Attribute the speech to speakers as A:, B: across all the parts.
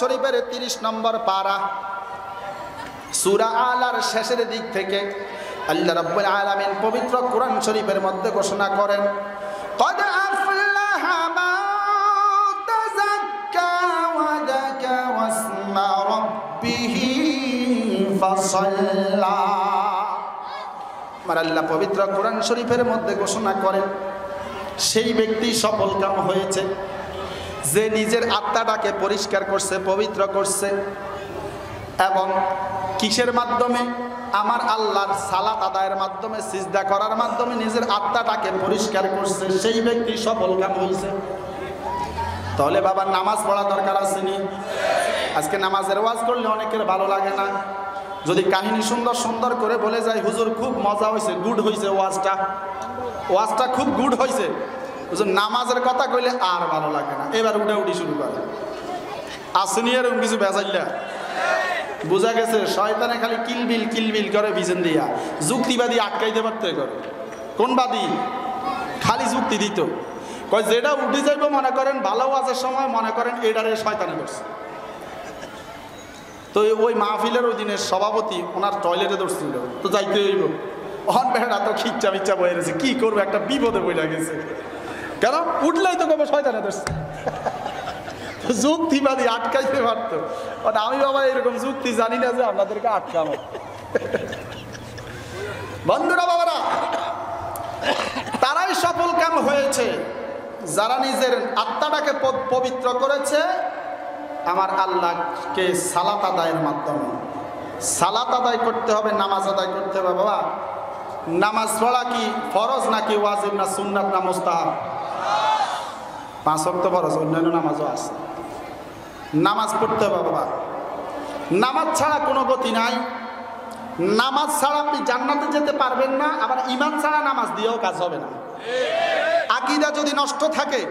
A: শরীফের 30 নম্বর পারা সূরা আলার শেষের দিক থেকে আল্লাহ রাব্বুল আলামিন পবিত্র কোরআন শরীফের মধ্যে ঘোষণা করেন, قد أفلح من تزكى وذكر اسم ربه فصلى। আমার আল্লাহ পবিত্র কোরআন শরীফের মধ্যে ঘোষণা করেন, সেই ব্যক্তি সফলকাম হয়েছে যে নিজের আত্মাটাকে পরিষ্কার করছে, পবিত্র করছে, এবং কিসের মাধ্যমে? আমার আল্লাহর সালাত আদায়ের মাধ্যমে, সিজদা করার মাধ্যমে নিজের আত্মাটাকে পরিষ্কার করছে, সেই ব্যক্তি সফলকাম হয়েছে। তাহলে বাবা নামাজ পড়া দরকার আছে নি? আজকে নামাজের ওয়াজ করলে অনেকের ভালো লাগে না, যদি কাহিনী সুন্দর সুন্দর করে বলে যায়, হুজুর খুব মজা হয়েছে, গুড হয়েছে ওয়াজটা খুব গুড হয়েছে, হুজুর নামাজের কথা কইলে আর ভালো লাগে না, এবার উঠি শুরু করে আসেনি এরকম কিছু বেজাইলা। বোঝা গেছে শয়তানে খালি কিলবিল করে বিজেন দিয়া, যুক্তিবাদী আটকাইতে পারতে করে। কোন বাদী? খালি যুক্তি দিত, কয় যেটা উঠে যাইব মনে করেন ভালো ওয়াজের সময়, মনে করেন এটারে শয়তানে করছে। তো ওই মাহফিলের ওই দিনের সভাপতি ওনার টয়লেটে ধরছিল, তো যাইতে হইব, অন বেড়া তো খিচ্চা মিচ্চা বয়ে গেছে, কি করবো, একটা বিপদে বইলা গেছে, কেন উঠলেই তো কবে শয়তানে ধরছে। যুক্তিবাদী আটকাইতে পারতো, আমি বাবা এরকম যুক্তি জানি না যে আপনাদেরকে আটকাবো। বন্ধুরা বাবারা, তারাই সফল কাম হয়েছে যারা নিজের আত্মাটাকে পবিত্র করেছে আমার আল্লাহকে সালাত আদায়ের মাধ্যমে। সালাত আদায় করতে হবে, নামাজ আদায় করতে হবে। বাবা নামাজ পড়া কি ফরজ নাকি ওয়াজিব, না সুন্নাত না মুস্তাহাব? 5 ওয়াক্ত ফরজ, অন্যান্য নামাজও আছে। নামাজ পড়তে হবে বাবা, নামাজ ছাড়া কোনো গতি নাই। নামাজ ছাড়া আপনি জান্নাতে যেতে পারবেন না, আবার ঈমান ছাড়া নামাজ দিয়েও কাজ হবে না। আকীদা যদি নষ্ট থাকে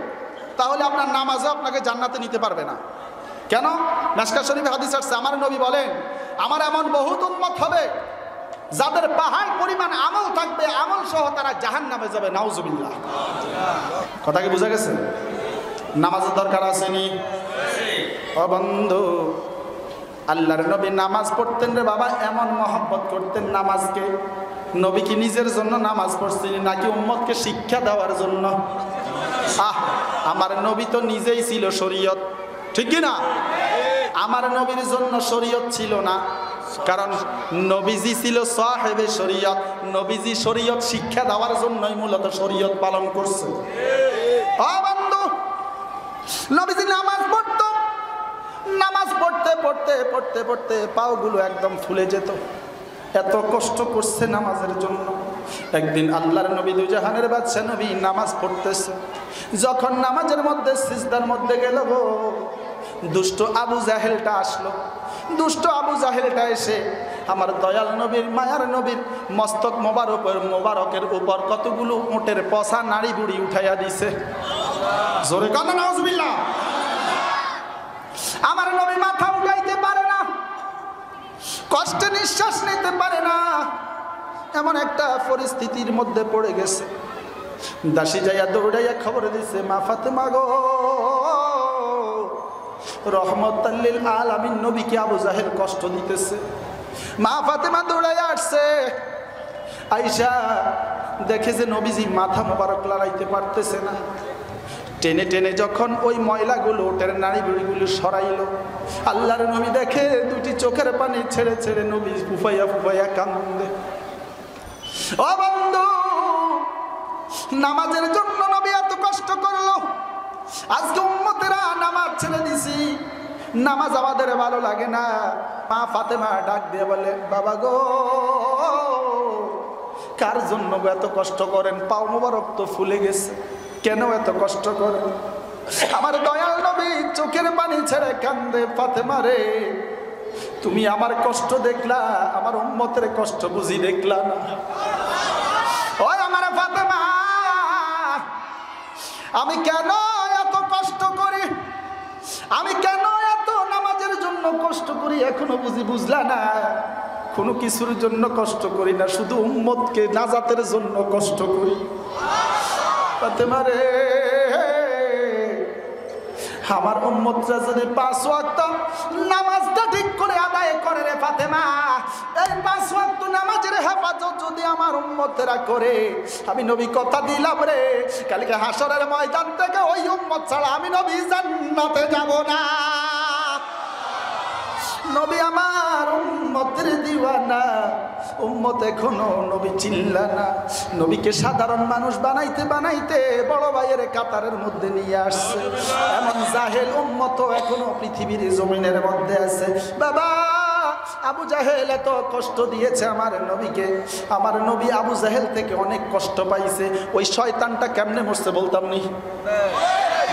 A: তাহলে আপনার নামাজও আপনাকে জান্নাতে নিতে পারবে না। কেন? মিশকাত শরীফে হাদিস আছে, আমার নবী বলেন, আমার এমন বহুত উম্মত হবে যাদের পাহাড় পরিমাণ আমল থাকবে, আমল সহ তারা জাহান্নামে যাবে, নাউজুবিল্লাহ। কথা কি বোঝা গেছে? নামাজের দরকার আছে নি? ও বন্ধু, আল্লাহর নবী নামাজ পড়তেন রে বাবা, এমন মহব্বত করতেন নামাজকে। নবী কি নিজের জন্য নামাজ পড়ছেন নাকি উম্মতকে শিক্ষা দেওয়ার জন্য? আমার নবী তো নিজেই ছিল শরীয়ত, ঠিক কি না? আমার নবীর জন্য শরীয়ত ছিল না, কারণ নবীজি ছিল সাহেবে শরীয়ত। নবীজি শরীয়ত শিক্ষা দেওয়ার জন্যই মূলত শরীয়ত পালন করছে। ও বন্ধু, নবীজি নামাজ পড়ত, নামাজ পড়তে পড়তে পড়তে পড়তে পাওগুলো একদম ফুলে যেত, এত কষ্ট করছে নামাজের জন্য। একদিন আল্লাহর নবী, দুই জাহানের বাদশা নবী নামাজ পড়তেছে, যখন নামাজের মধ্যে সিজদার মধ্যে গেল, দুষ্ট আবু জাহেলটা আসলো। দুষ্ট আবু জাহেলটা এসে আমার দয়াল নবীর, মায়ার নবীর মস্তক মোবারকের উপর কতগুলো উটের পচা নাড়ি বুড়ি উঠাইয়া দিছে। জোরে কান্না নাউজুবিল্লাহ। আমার নবী মাথা উঠাইতে পারে না, কষ্টে নিঃশ্বাস নিতে পারে না, এমন একটা পরিস্থিতির মধ্যে পড়ে গেছে। দাসী যাইয়া দৌড়াইয়া খবর দিছে, মা ফাতেমা গো, রহমতাল লিল আলামিন নবীকে আবু জাহেল কষ্ট দিতেছে। মা ফাতেমা দৌড়াইয়া আসছে, আয়েশা দেখে যে নবীজি মাথা মোবারক লড়াইতে পারতেছে না। টেনে টেনে যখন ওই ময়লাগুলো, ওটের নাড়িগুড়িগুলো সরাইলো, আল্লাহর নবী দেখে দুটি চোখের পানি ছেড়ে ছেড়ে নবী ফুফাইয়া ফুফাইয়া কান্দে। ও বন্ধু, নামাজের জন্য নবী এত কষ্ট করলো, আজকে উম্মতেরা নামাজ ছেড়ে দিছি, নামাজ আমাদের ভালো লাগে না। মা ফাতেমা ডাক দিয়ে বলে, বাবা গো, কার জন্য এত কষ্ট করেন? পাও মোবারক তো ফুলে গেছে, কেন এত কষ্ট করেন? আমার দয়াল নবী চোখের পানি ছেড়ে কান্দে, ফাতেমা রে, তুমি আমার কষ্ট দেখলা, আমার উম্মতের কষ্ট বুঝি দেখলা না? ওই আমার ফাতেমা, আমি কেন এত কষ্ট করি, আমি কেন এত নামাজের জন্য কষ্ট করি, এখনো বুঝলা না? কোনো কিছুর জন্য কষ্ট করি না, শুধু উম্মতকে নাজাতের জন্য কষ্ট করি। ফাতেমা রে, আমার উম্মতরা যদি 5 ওয়াক্ত নামাজটা ঠিক করে আদায় করে রে ফাতেমা, এই 5 ওয়াক্ত নামাজের হেফাজত যদি আমার উম্মতেরা করে, আমি নবী কথা দিলাম রে, কালকে হাসরের ময়দান থেকে ওই উম্মত ছাড়া আমি নবী জান্নাতে যাব না। নবী আমার উম্মতের দিওয়ানা, উম্মত এখনো নবী চিনলা না। নবীকে সাধারণ মানুষ বানাইতে বানাইতে বড় ভাইয়ের কাতারের মধ্যে নিয়ে আসছে। এমন জাহেল উম্মত এখনো পৃথিবীর জমিনের মধ্যে আছে। বাবা, আবু জাহেল এত কষ্ট দিয়েছে আমার নবীকে, আমার নবী আবু জাহেল থেকে অনেক কষ্ট পাইছে। ওই শয়তানটা কেমনে মরছে বলতাম নি?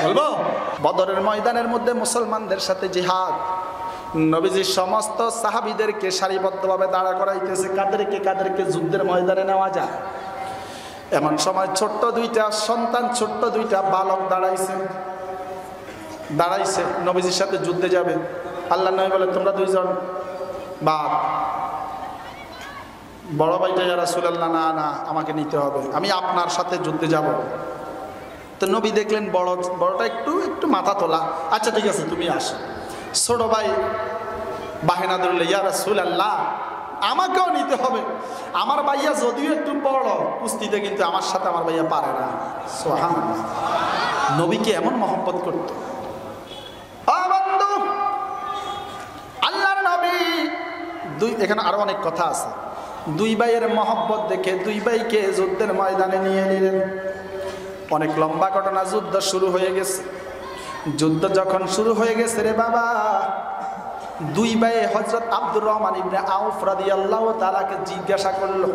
A: বলবো? বদরের ময়দানের মধ্যে মুসলমানদের সাথে জিহাদ, নবীজি সমস্ত সাহাবীদেরকে সারিবদ্ধভাবে দাঁড়া করাইতেছে, কাদেরকে যুদ্ধের ময়দানে নেওয়া যায়। এমন সময় ছোট্ট দুইটা সন্তান, ছোট্ট দুইটা বালক দাঁড়াইছে নবীজির সাথে যুদ্ধে যাবে। আল্লাহ নবী বলে, তোমরা দুইজন বাদ। বড় ভাইটা ইয়া রাসূলুল্লাহ, না না আমাকে নিতে হবে, আমি আপনার সাথে যুদ্ধে যাব। তো নবী দেখলেন বড়টা একটু মাথা তোলা, আচ্ছা ঠিক আছে তুমি আসো। ছোট ভাই বাহিনা ধরলে, ইয়া রাসূলুল্লাহ আমাকেও নিতে হবে, আমার ভাইয়া যদিও একটু বড় কুস্তিতে, কিন্তু আমার সাথে আমার ভাইয়া পারে না। সুবহানাল্লাহ, নবীকে এমন মহব্বত করত। বন্ধু, আল্লাহর নবী এখানে আরো অনেক কথা আছে। দুই ভাইয়ের মহব্বত দেখে দুই ভাইকে যুদ্ধের ময়দানে নিয়ে নিলেন। অনেক লম্বা ঘটনা, যুদ্ধ শুরু হয়ে গেছে। যুদ্ধ যখন শুরু হয়ে গেছে রে বাবা, দুই ভাইয়ে হযরত আব্দুর রহমান ইবনে আউফ রাদিয়াল্লাহু তাআলাকে জিজ্ঞাসা করলো,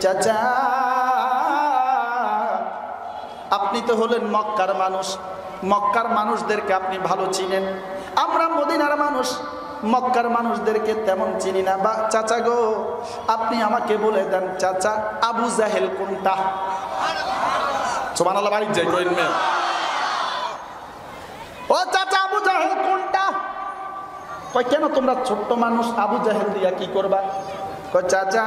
A: চাচা আপনি তো হলেন মক্কার মানুষ, মক্কার মানুষদেরকে আপনি ভালো চিনেন, আমরা মদিনার মানুষ মক্কার মানুষদেরকে তেমন চিনি না। বা চাচা গো, আপনি আমাকে বলে দেন চাচা আবু জাহেল কোনটা? সুবহানাল্লাহ, বাড়ি যাই কইন মে। ও চাচা আবু জাহেল কোনটা? কয় কেন তোমরা ছোট্ট মানুষ, আবু জাহেল দিয়া কি করবা? কয় চাচা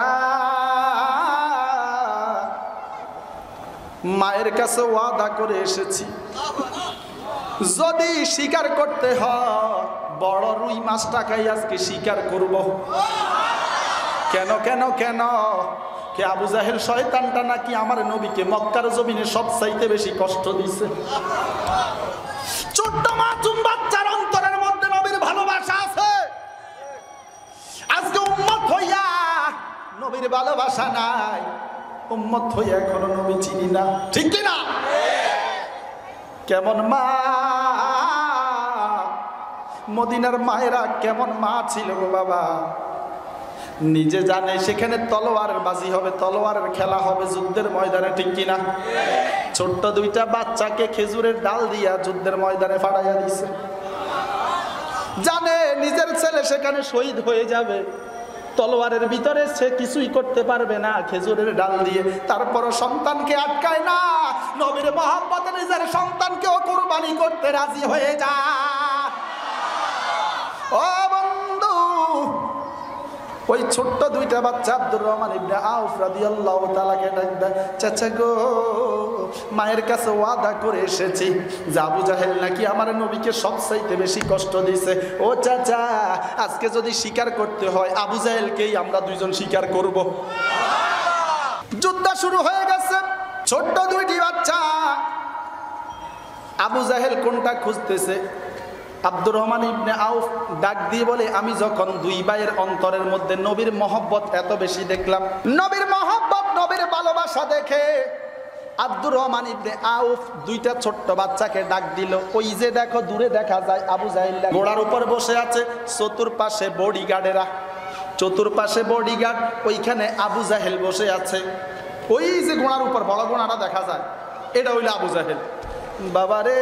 A: মায়ের কাছে ওয়াদা করে এসেছি, যদি শিকার করতে হয় বড় রুই মাছটাকে আজকে শিকার করব। কেন কেন কেন? কে আবু জাহেল শয়তানটা নাকি আমার নবীকে মক্কার জমিনে সবচাইতে বেশি কষ্ট দিছে। ছোট্ট মাসুম বাচ্চার অন্তরের মধ্যে নবীর ভালোবাসা আছে। আজকে উম্মত হইয়া নবীর ভালোবাসা নাই, উম্মত হইয়া এখনো নবী চিনি না, ঠিক কি না? কেমন মা, মদিনার মায়েরা কেমন মা ছিল গো বাবা, নিজে জানে সেখানে তলোয়ারের বাজি হবে, তলোয়ারের খেলা হবে যুদ্ধের ময়দানে, ঠিক কিনা? ছোট্ট দুইটা বাচ্চাকে খেজুরের ডাল দিয়া যুদ্ধের ময়দানে ফাড়াইয়া দিছে। জানে নিজের ছেলে সেখানে শহীদ হয়ে যাবে, তলোয়ারের ভিতরে সে কিছুই করতে পারবে না, খেজুরের ডাল দিয়ে তারপরও সন্তানকে আটকায় না। নবীর মহব্বতে নিজের সন্তানকেও কুরবানি করতে রাজি হয়ে যায়। ও বন্ধু, ওই ছোট্ট দুইটা বাচ্চা আব্দুর রহমান ইবনে আউফ রাদিয়াল্লাহু তাআলাকে ডাকবে, চাচা গো মায়ের কাছে ওয়াদা করে এসেছি যে আবু জাহেল নাকি আমার নবীকে সবচাইতে বেশি কষ্ট দিয়েছে। ও চাচা আজকে যদি শিকার করতে হয় আবু জাহেলকেই আমরা দুইজন শিকার করব। যুদ্ধ শুরু হয়ে গেছে। ছোট্ট দুইটি বাচ্চা আবু জাহেল কোনটা খুঁজতেছে। আব্দুর রহমান ইবনে আউফ ডাক দিয়ে বলে, আমি যখন দুই ভাইয়ের অন্তরের মধ্যে নবীর মহব্বত এত বেশি দেখলাম, নবীর মহব্বত নবীর ভালোবাসা দেখে আব্দুর রহমান ইবনে আউফ দুইটা ছোট্ট বাচ্চাকে ডাক দিল। ওই যে দেখো দূরে দেখা যায় আবু জাহেল ঘোড়ার উপর বসে আছে, চতুর্পাশে বডিগার্ডেরা, চতুর্পাশে বডিগার্ড, ওইখানে আবু জাহেল বসে আছে। ওই যে ঘোড়ার উপর বড় ঘোড়াটা দেখা যায়, এটা হইল আবু জাহেল। বাবারে,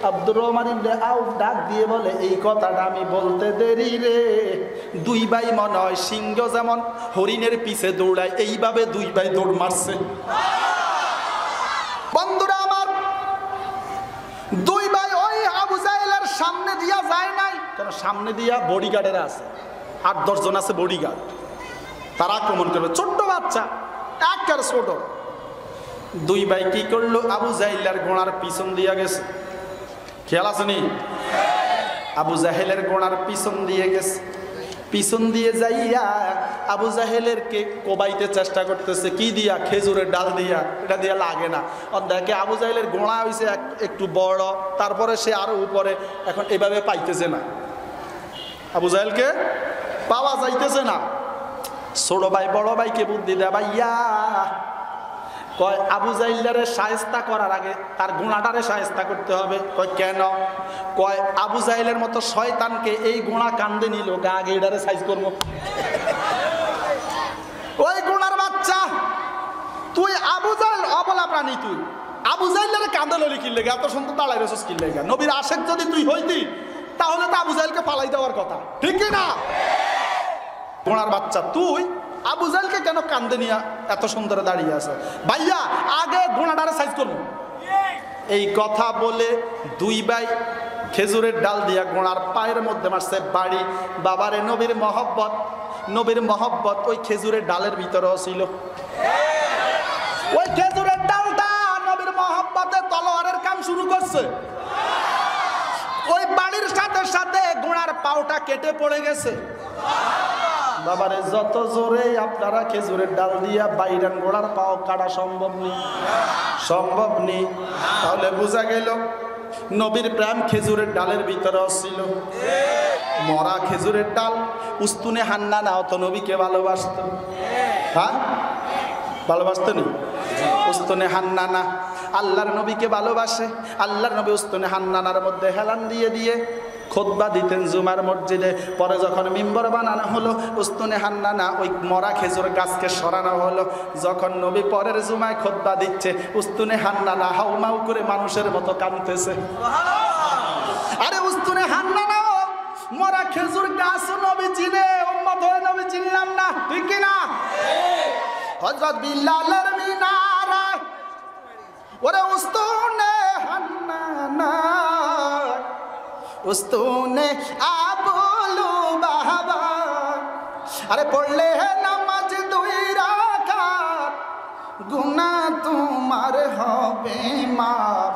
A: আব্দুর রহমান ইবনে আউফ ডাক দিয়ে বলে, এই কথাটা আমি বলতে দেরি রে, দুই ভাই মনে হয় সিংহ যেমন হরিণের পিছে দৌড়ায় এইভাবে দুই ভাই দৌড় মারছে। বন্ধুরা আমার, দুই ভাই ওই আবু জাহেলের সামনে দিয়া যায় নাই, কারণ সামনে দিয়া বডিগার্ডেরা আছে, 8-10 জন আছে বডিগার্ড, তারা আক্রমণ করবে। ছোট্ট বাচ্চা, একেবারে ছোট। দুই ভাই কি করলো, আবু জাহেলের গোড়ার পিছন দিয়া গেছে। খেয়াল আসেনি? আবু জাহেলের গোড়ার পিছন দিয়ে গেছে। পিছন দিয়ে যাইয়া আবু জাহেলের কে কোবাইতে চেষ্টা করতেছে। কি দিয়া? খেজুরের ডাল দিয়া। এটা দিয়া লাগে না। দেখে আবু জাহেলের গোড়া হয়েছে একটু বড়, তারপরে সে আরো উপরে, এখন এভাবে পাইতেছে না, আবু জাহেলকে পাওয়া যাইতেছে না। ছোট ভাই বড় ভাইকে বুদ্ধি দেয়, ভাইয়া কয় আবু জাহেলের শায়েস্তা করার আগে তার গোড়াটারে শায়েস্তা করতে হবে। কয় কেন? কয় আবু জাহেলের মতো শয়তানকে এই গোড়া কান্দে নিল, আগে এটারে সাইজ করবো। ওই গোড়ার বাচ্চা, তুই আবু জাহেল অবলা প্রাণী, তুই আবু জাহেলের কান্দে ললি কিনলে এত সুন্দর দাঁড়াই রেছিস কিনলে। নবীর আশেক যদি তুই হইতি তাহলে তো আবু জাহেলকে পালাই দেওয়ার কথা, ঠিক কি না? গোড়ার বাচ্চা তুই আবু জাহেলকে কেন কান্দে নিয়ে এত সুন্দর দাঁড়িয়ে আছে? ভাইয়া আগে গোড়াটারে সাইজ করবো। এই কথা বলে দুই ভাই খেজুরের ডাল দিয়া গোড়ার পায়ের মধ্যে মারছে বাড়ি। বাবারে নবীর মহব্বত, নবীর মহব্বত ওই খেজুরের ডালের ভিতরেও ছিল। ওই খেজুরের ডালটা নবীর মহব্বতে তলোয়ারের কাম শুরু করছে। ওই বাড়ির সাথে সাথে গোড়ার পাওটা কেটে পড়ে গেছে। বাবারে যত জোরে আপনারা খেজুরের ডাল দিয়া বাইরান, গোড়ার পাও কাটা সম্ভব নেই, সম্ভব নেই। তাহলে বোঝা গেল নবীর প্রেম খেজুরের ডালের ভিতরেও ছিল। মরা খেজুরের ডাল উস্তুনে হান্না না অত নবীকে ভালোবাসত। হ্যাঁ, ভালোবাসত নি? উস্তুনে হান্না না আল্লাহর নবীকে ভালোবাসে। আল্লাহর নবী উস্তুনে হান্নানার মধ্যে হেলান দিয়ে দিয়ে খুতবা দিতেন জুমার মসজিদে। পরে যখন মিম্বর বানানো হলো, উস্তুনে হান্নানা ওই মরা খেজুর গাছকে সরানো হলো। যখন নবী পরের জুমায় খুতবা দিচ্ছে, উস্তুনে হান্নানা হাউমাউ করে মানুষের মতো কাঁদতেছে। আরে উস্তুনে হান্নানা মরা খেজুর গাছ নবী চিনে, উম্মত হয়ে নবী চিনলাম না, ঠিক কি না? হযরত বিলালের মিনারা ওরে উস্তুনে হান্নানা, উস্তুনে আবুলু বাবা। আরে পড়লে নামাজ 2 রাকাত, গুনাহ তোমার হবে মাফ।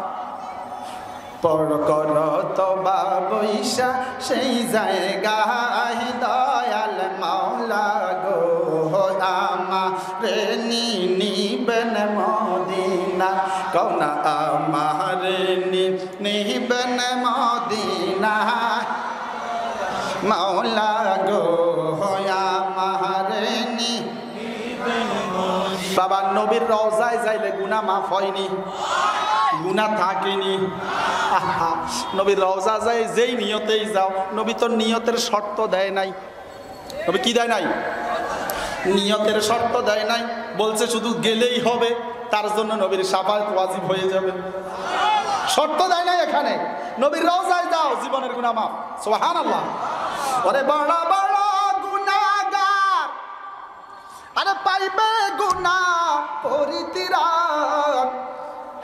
A: পড় কর তওবা বৈশা সেই জায়গায় দয়াল মাওলা গো, আমারে নিবেন মদিনা, কওনা আমারে নিবেন মদিনা, মাওলা গো আমারে নিবেন মদিনা। বাবা নবীর রওজায় যাইলে গুনাহ মাফ হয়নি, গুনাহ থাকেনি। নবীর রওজা যায় যেই নিয়তেই যাও, নবী তো নিয়তের শর্ত দেয় নাই। নবী কি দেয় নাই? নিয়তের শর্ত দেয় নাই, বলছে শুধু গেলেই হবে, তার জন্য নবীর শাফায়াত ওয়াজিব হয়ে যাবে। শর্ত দেয় নাই এখানে, নবীর রওজায় যাও জীবনের গুনাহ মাফ। সুবহানাল্লাহ। ওরে বড় বড় গুনাহগার আরে পাইবে গুনাহ পরিত্রাণ,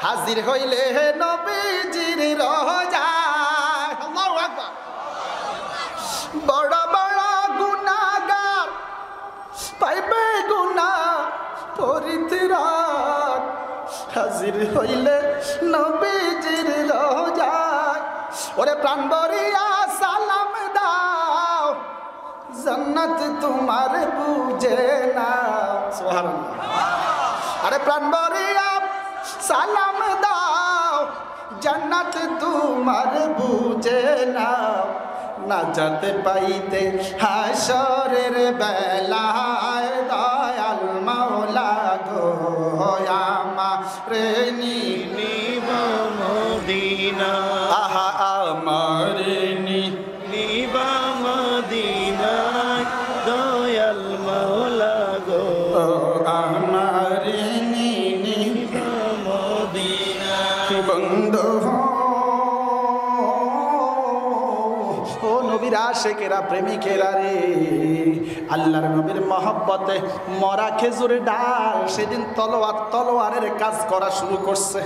A: হাজির হইলে নবীজির রওজায়। আল্লাহু আকবার। বড় বড় গুনাহগার পাইবে গুনাহ পরিত্রাণ, হাজির হইলে নবীজির রওজায়। ওরে প্রাণ ভরিয়া সালাম দাও, জান্নাত তোমার বুঝে না। সুবহানাল্লাহ। আরে প্রাণ ভরিয়া সালাম দাও, জান্নাত তোমার বুঝে না। নাজাত পাইতে হাসরের বেলায় দয়াল মাওলা গো, আমারে নিব মদিনা, আহা আমারে নিব মদিনা, দয়াল মাওলা গো আমারে নিব মদিনা। বন্ধু ও নবীর আশিকেরা, প্রেমিকেরা রে, আল্লাহর নবীর মহব্বতে মরা খেজুরের ডাল সেদিন তলোয়ারের কাজ করা শুরু করছে।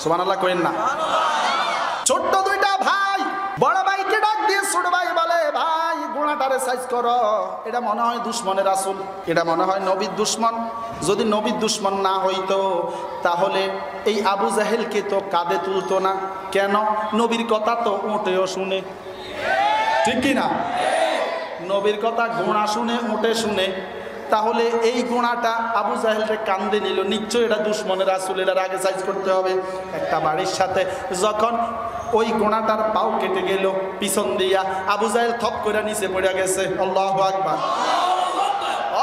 A: সুবহানাল্লাহ কইেন না? ছোট্ট 2টা ভাই বড় ভাইকে ডাক দিয়ে ছোট ভাই বলে, ভাই গোড়াটারে সাইজ করো। এটা মনে হয় দুশ্মনের রাসূল, এটা মনে হয় নবীর দুশ্মন। যদি নবীর দুশ্মন না হইতো তাহলে এই আবু জাহেলকে তো কাঁধে তুলতো না। কেন? নবীর কথা তো উঠেও শুনে, ঠিক কি না? নবীর কথা গোনা শুনে, উঠে শুনে। তাহলে এই গোনাটা আবু জাহেলকে কান্দে নিল, নিশ্চয়ই এটা দুশ্মনের রাসূলের আগে সাইজ করতে হবে। একটা বাড়ির সাথে যখন ওই গোনাটার পাও কেটে গেল পিছন দিয়া, আবু জাহেল থপ করে নিচে পড়ে গেছে। আল্লাহু আকবার।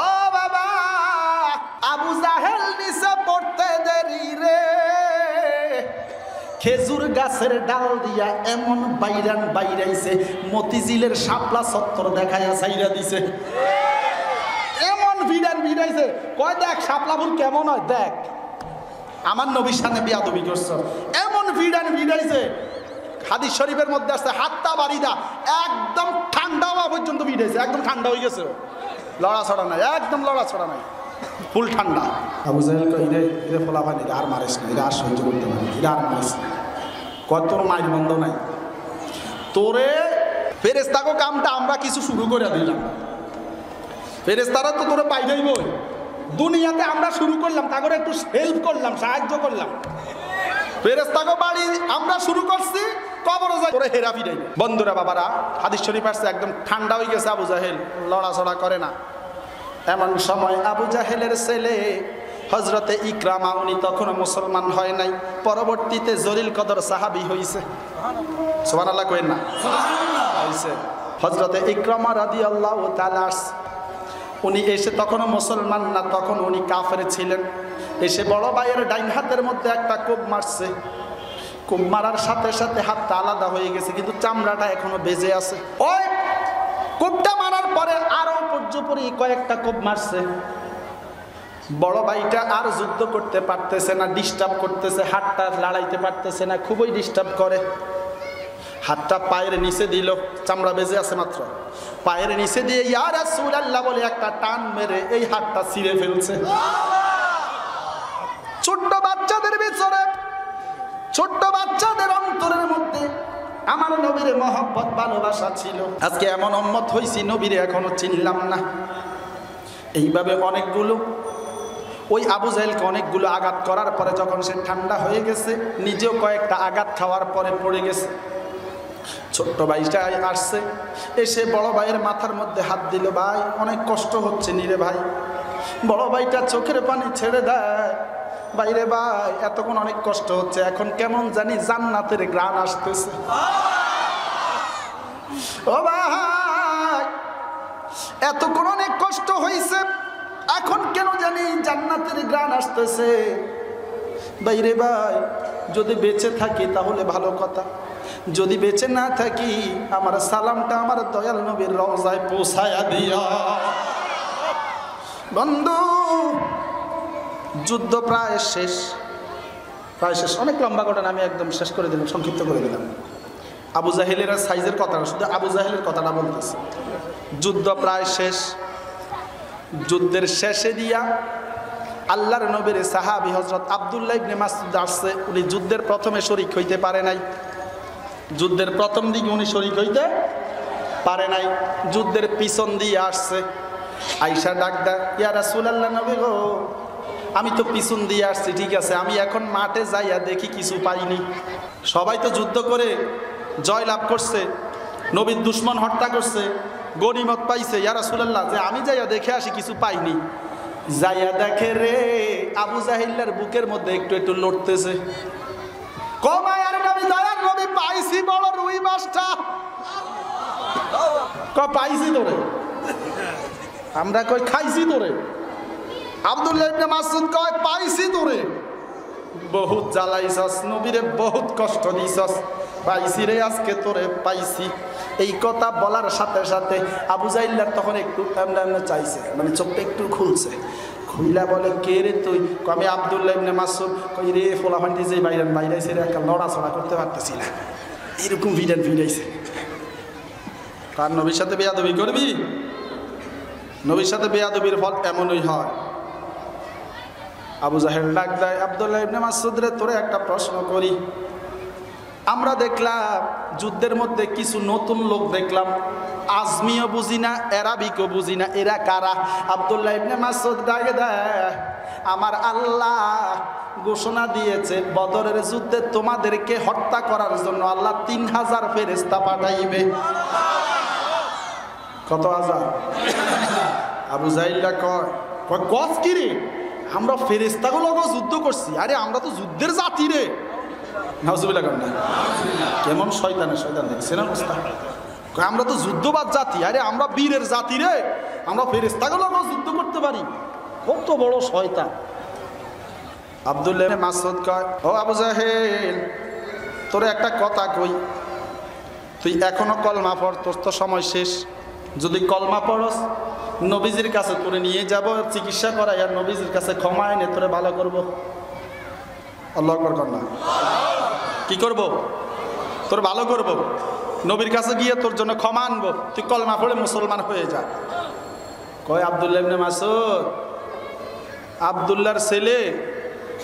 A: ও বাবা, আবু জাহেল নিচে পড়তে দেরি রে, খেজুর গাছের ডাল দিয়া এমন বাইরান বাইরাইছে, মতিঝিলের শাপলা চত্বর দেখাইয়া ছাইরা দিছে। এমন ভিড়ান ভিড়াইছে, কয় দেখ শাপলা ফুল কেমন হয়, দেখ আমার নবীর সামনে বেয়াদবি করছো। এমন ভিড়ান ভিড়াইছে, হাদিস শরীফের মধ্যে আসছে হাতটা বাড়িদা একদম ঠান্ডা হওয়া পর্যন্ত ভিড়াইছে, একদম ঠান্ডা হয়ে গেছে, লড়াছড়া নাই, একদম লড়াছড়া নাই, ফুল ঠান্ডা। আবু জাহেল কই রে রে ফলা পানি আর মারিস না, এরা আর সহ্য করতে পারে, এরা আর মারিস না, কত তোর মাইর বন্ধ নাই তোরে। ফেরেশতাকে কামটা আমরা কিছু শুরু করে দিলাম, ফেরেশতারা তো তোরে পাইবেই বই। দুনিয়াতে আমরা শুরু করলাম, তাকে একটু হেল্প করলাম, সাহায্য করলাম। ফেরেশতাকে বাড়ি আমরা শুরু করছি, কবরে যাই তোরে হেরা ফিরাই। বন্ধুরা বাবারা, হাদিস শরীফ আসছে একদম ঠান্ডা হয়ে গেছে, আবু জাহেল লড়াচড়া করে না। এমন সময় আবু জাহেলের ছেলে হযরতে ইকরামা, উনি তখনও মুসলমান হয় নাই, পরবর্তীতে জলিল কদর সাহাবী হইছে। সুবহানাল্লাহ কইেন না? হইছে। হযরতে ইকরামা রাদিয়াল্লাহু তাআলা, উনি এসে তখনও মুসলমান না, তখন উনি কাফের ছিলেন। এসে বড় ভাইয়ের ডাইন হাতের মধ্যে একটা কোপ মারছে। কোপ মারার সাথে সাথে হাতটা আলাদা হয়ে গেছে, কিন্তু চামড়াটা এখনো বেজে আছে। ওই কোপটা মারার পরে আরো পর্যপরি কয়েকটা কোপ মারছে। বড় ভাইটা আর যুদ্ধ করতে পারতেছে না, ডিস্টার্ব করতেছে, হাতটা লড়াইতে পারতেছে না, খুবই ডিস্টার্ব করে। হাতটা পায়ের নিচে দিল, চামড়া বেজে আছে মাত্র, পায়ের নিচে দিয়ে ইয়া রাসূলুল্লাহ বলে একটা টান মেরে এই হাতটা ছিঁড়ে ফেলছে। ছোট্ট বাচ্চাদের ভিতরে, ছোট্ট বাচ্চাদের অন্তরের মধ্যে আমার নবীর মহব্বত ভালোবাসা ছিল। আজকে এমন উম্মত হইছি, নবীরে এখনো চিনলাম না। এইভাবে অনেকগুলো, ওই আবু জাহেলকে অনেকগুলো আঘাত করার পরে যখন সে ঠান্ডা হয়ে গেছে, নিজেও কয়েকটা আঘাত খাওয়ার পরে পড়ে গেছে। ছোট্ট ভাইটা আসছে, এসে বড় ভাইয়ের মাথার মধ্যে হাত দিল। ভাই অনেক কষ্ট হচ্ছে নিরে ভাই। বড় ভাইটা চোখের পানি ছেড়ে দেয়, বাইরে ভাই এতক্ষণ অনেক কষ্ট হচ্ছে, এখন কেমন জানি জান্নাতের ঘ্রাণ আসতেছে। ও ভাই এতক্ষণ অনেক কষ্ট হয়েছে, এখন কেন জানি জান্নাতের ঘ্রাণ আসতেছে। বাইরে ভাই যদি বেঁচে থাকি তাহলে ভালো কথা, যদি বেঁচে না থাকি আমার সালামটা আমার দয়াল নবীর রওজায় পৌঁছায়া দিও। বন্ধু যুদ্ধ প্রায় শেষ, প্রায় শেষ, অনেক লম্বা ঘটনা, আমি একদম শেষ করে দিলাম, সংক্ষিপ্ত করে দিলাম। আবু জাহেলের সাইজের কথা, শুধু আবু জাহেলের কথাটা বলতেছি। যুদ্ধ প্রায় শেষ। যুদ্ধের শেষে দিয়া আল্লাহর নবীর সাহাবী হযরত আব্দুল্লাহ ইবনে মাসউদ আসছে। উনি যুদ্ধের প্রথমে শরীক হইতে পারে নাই, যুদ্ধের প্রথম দিকে উনি শরীক হইতে পারে নাই, যুদ্ধের পিছন দিয়ে আসছে। আয়েশা ডাক দেয়, ইয়া রাসূলুল্লাহ, নবী গো আমি তো পিছন দিয়ে আসছি, ঠিক আছে, আমি এখন মাঠে যাইয়া দেখি কিছু পাইনি। সবাই তো যুদ্ধ করে জয় লাভ করছে, নবীর দুশমন হত্যা করছে, গনিমত পাইছে। ইয়া রাসূলুল্লাহ, যে আমি যাইয়া দেখে আসি, কিছু পাইনি। যাইয়া দেখে রে আবু জাহেলের বুকের মধ্যে একটু একটু লড়তেছে। কমায় আর নবী, দয়ার নবী, পাইছি বড় রুই মাছটা। পাইছি তোরে, আমরা কই খাইছি তোরে। আব্দুল্লাহ ইবনে মাসউদ কয় পাইছি তোরে, বহুত জ্বালাইছস নবীরে, বহুত কষ্ট দিছস, পাইছি রে আজকে তোরে পাইছি। এই কথা বলার সাথে সাথে আবু জাহেল তখন একটু এমনি চাইছে, মানে চোখটা একটু খুলছে, খুইলা বলে কে রে তুই? আমি আব্দুল্লাহ ইবনে মাসউদ। কই রে ফোলাফান্ডি যে বাইরাইছে রে, একটা লড়াছড়া করতে পারতেছি না, এরকম ভিড়াইছে। কার নবীর সাথে বেয়াদবি করবি? নবীর সাথে বেয়াদবির ফল এমনই হয়। আবু জাহেল ডাক দেয়, আব্দুল্লাহ ইবনে মাসউদ রে, তোরে একটা প্রশ্ন করি, আমরা দেখলাম যুদ্ধের মধ্যে কিছু নতুন লোক দেখলাম, আজমিও বুঝি না, অ্যারাবিকও বুঝি না, এরা কারা? আব্দুল্লাহ ইবনে মাসউদ ডাকে দেয়, আমার আল্লাহ ঘোষণা দিয়েছে বদরের যুদ্ধে তোমাদেরকে হত্যা করার জন্য আল্লাহ 3000 ফেরেশতা পাঠাইবে। কত হাজার? আবু জাহিল্লা কয় কস কি রে, আমরা ফেরেশতাগুলো যুদ্ধ করছি, আরে আমরা তো যুদ্ধের জাতি রে। নাউজুবিল্লাহ কর না, কেমন শয়তানের শয়তান দেখছেন অবস্থা। আমরা তো যুদ্ধবাদ জাতি, আরে আমরা বীরের জাতি রে, আমরা ফেরেশতাগুলো যুদ্ধ করতে পারি। কত বড় শয়তান। আব্দুল্লাহ ইবনে মাসউদ কয়, ও আবু জাহেল, তোরে একটা কথা কই, তুই এখনো কলমা পড়, তোর তো সময় শেষ। যদি কলমা পড়স, নবীজির কাছে তোরে নিয়ে যাব, চিকিৎসা করাই, আর নবীজির কাছে ক্ষমা এনে তোরে ভালো করব। আল্লাহু আকবার কর না। কি করব? তোর ভালো করব, নবীর কাছে গিয়ে তোর জন্য ক্ষমা আনবো, তুই কলমা পড়ে মুসলমান হয়ে যা। কয় আব্দুল্লাহ ইবনে মাসউদ, আব্দুল্লাহর ছেলে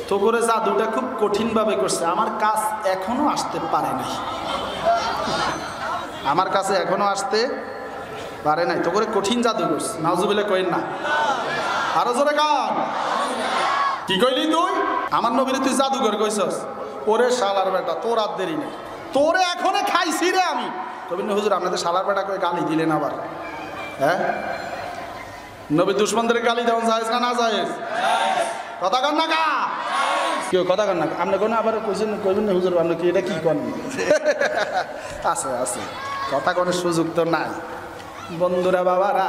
A: তো করে জাদুটা খুব কঠিনভাবে করছে, আমার কাজ এখনো আসতে পারে নাই, আমার কাছে এখনো আসতে পারে নাই, তো করে কঠিন জাদু করছে। নাউজুবিল্লাহ কইন না, আরো জোরে কান। কি কইলি তুই? আমার নবীরে তুই জাদুঘর কইছস? ওরে শালার বেটা, তোর আর দেরি নেই, তোরে এখনো খাইছি রে আমি। কবি হুজুর আপনাদের শালার বেটা করে গালি দিলেন আবার? হ্যাঁ, নবী দুশ্মনদের গালি দেওয়া জায়েজ না না জায়েজ? কথা কন না কা, কেউ কথা কন না। আপনি কোন আবার কইছেন, কইবেন না হুজুর আপনি কি এটা কি করেন? আছে আছে, কথা কনের সুযোগ তো নাই। বন্ধুরা বাবারা,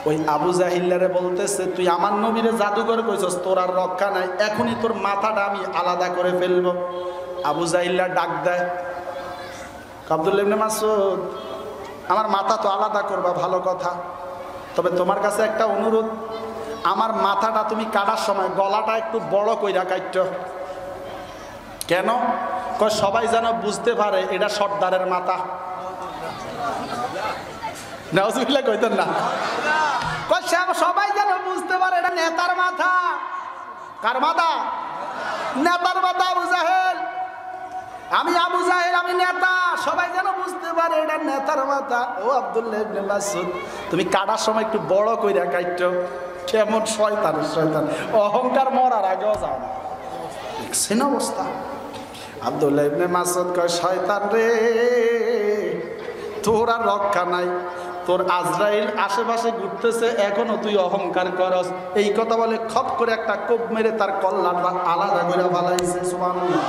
A: ওই আবু জাহিল্লারে বলতেছে, তুই আমার নবীরে জাদুঘর কইছস, তোর আর রক্ষা নাই, এখনই তোর মাথাটা আমি আলাদা করে ফেলবো। আবু জাহিল্লা ডাক দেয়, আব্দুল্লাহ ইবনে মাসউদ, আমার মাথা তো আলাদা করবা, ভালো কথা, তবে তোমার কাছে একটা অনুরোধ, আমার মাথাটা তুমি কাটার সময় গলাটা একটু বড় কইরা কাট্টো। কেন? কয় সবাই যেন বুঝতে পারে এটা সর্দারের মাথা। নাউজুবিল্লাহ কইতেন না, কয় সবাই যেন বুঝতে পারে এটা নেতার মাথা। কার মাথা? নেতার মাথা। আবু জাহেল, আমি আবু জাহেল, আমি নেতা, সবাই যেন বুঝতে পারে এটা নেতার মাথা। ও আব্দুল্লাহ ইবনে মাসউদ, তুমি কাটার সময় একটু বড় কইরা কাট্টো। কেমন শয়তানের শয়তান, অহংকার মরার আগেও যাও না, দেখছেন অবস্থা। আব্দুল্লাহ ইবনে মাসউদ কয়, শয়তান রে, তোর আর রক্ষা নাই, তোর আজরাইল আশেপাশে ঘুরতেছে, এখনো তুই অহংকার করস। এই কথা বলে খপ করে একটা কোপ মেরে তার কল্লাটা আলাদা করে ফালাইছে। সুবহানাল্লাহ।